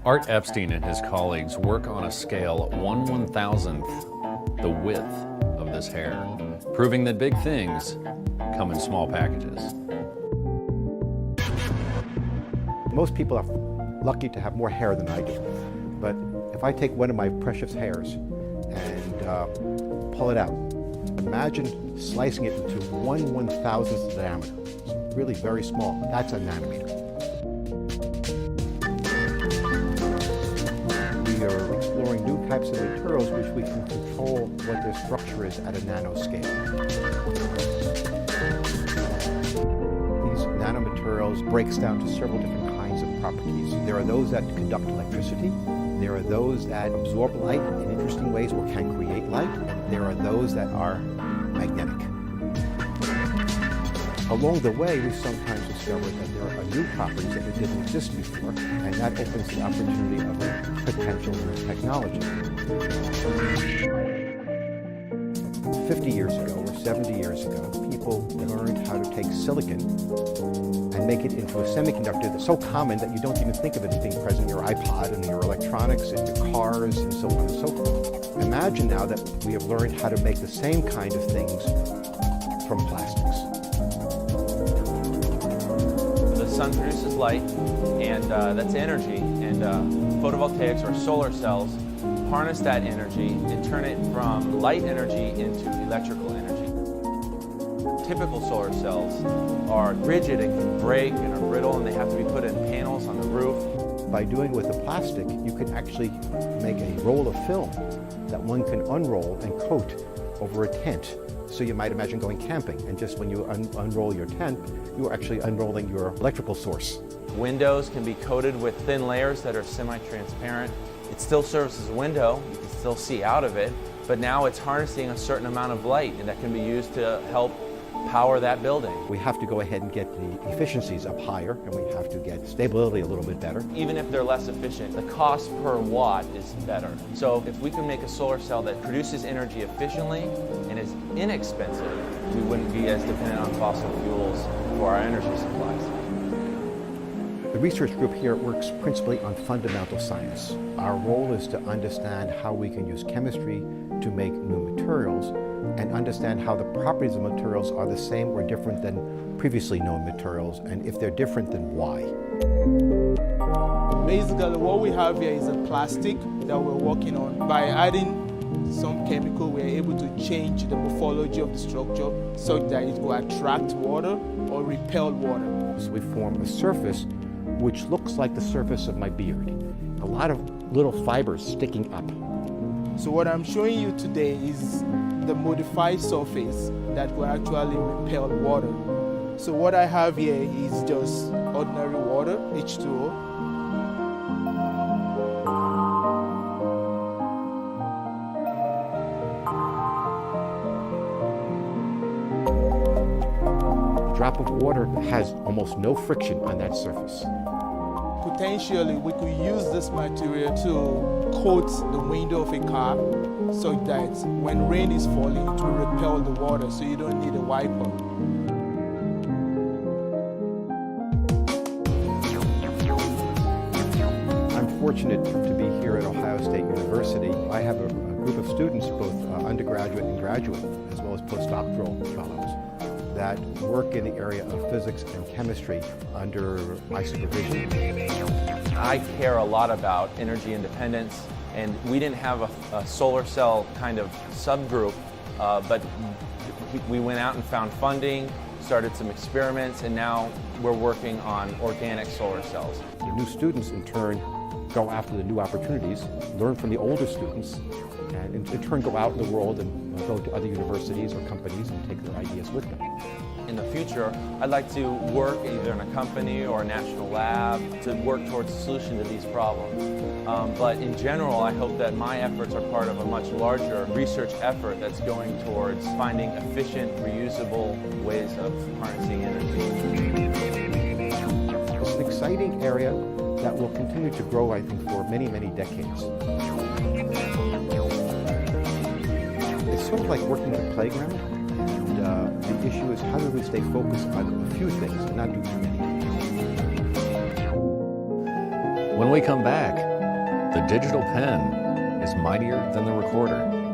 Art Epstein and his colleagues work on a scale 1/1000th the width of this hair, proving that big things come in small packages. Most people are lucky to have more hair than I do, but if I take one of my precious hairs and pull it out, imagine slicing it into 1/1000th diameter. It's really very small. That's a nanometer. We are exploring new types of materials which we can control what their structure is at a nanoscale. These nanomaterials breaks down to several different kinds of properties. There are those that conduct electricity. There are those that absorb light in interesting ways or can create light. And there are those that are magnetic. Along the way, we sometimes discover that there are new properties that didn't exist before, and that opens the opportunity of a potential new technology. 50 years ago or 70 years ago, people learned how to take silicon and make it into a semiconductor that's so common that you don't even think of it as being present in your iPod and your electronics and your cars and so on and so forth. Imagine now that we have learned how to make the same kind of things from plastics. The sun produces light, and that's energy, and photovoltaics or solar cells harness that energy and turn it from light energy into electrical energy. Typical solar cells are rigid and can break and are brittle, and they have to be put in panels on the roof. By doing with the plastic, you can actually make a roll of film that one can unroll and coat over a tent. So you might imagine going camping, and just when you unroll your tent, you're actually unrolling your electrical source. Windows can be coated with thin layers that are semi-transparent. It still serves as a window, you can still see out of it, but now it's harnessing a certain amount of light, and that can be used to help power that building. We have to go ahead and get the efficiencies up higher, and we have to get stability a little bit better. Even if they're less efficient, the cost per watt is better. So if we can make a solar cell that produces energy efficiently and is inexpensive, we wouldn't be as dependent on fossil fuels for our energy supplies. The research group here works principally on fundamental science. Our role is to understand how we can use chemistry to make new materials and understand how the properties of materials are the same or different than previously known materials, and if they're different, then why. Basically, what we have here is a plastic that we're working on. By adding some chemical, we're able to change the morphology of the structure such that it will attract water or repel water. So we form a surface which looks like the surface of my beard. A lot of little fibers sticking up. So what I'm showing you today is the modified surface that will actually repel water. So what I have here is just ordinary water, H2O. A drop of water has almost no friction on that surface. Potentially, we could use this material to coat the window of a car so that when rain is falling, it will repel the water, so you don't need a wiper. I'm fortunate to be here at Ohio State University. I have a group of students, both undergraduate and graduate, as well as postdoctoral fellows, that work in the area of physics and chemistry under my supervision. I care a lot about energy independence, and we didn't have a solar cell kind of subgroup, but we went out and found funding, started some experiments, and now we're working on organic solar cells. The new students, in turn, go after the new opportunities, learn from the older students, and in turn go out in the world and go to other universities or companies and take their ideas with them. In the future, I'd like to work either in a company or a national lab to work towards a solution to these problems. But in general, I hope that my efforts are part of a much larger research effort that's going towards finding efficient, reusable ways of harnessing energy. It's an exciting area that will continue to grow, I think, for many, many decades. It's sort of like working at a playground, and the issue is how do we stay focused on a few things and not do too many. When we come back, The digital pen is mightier than the recorder.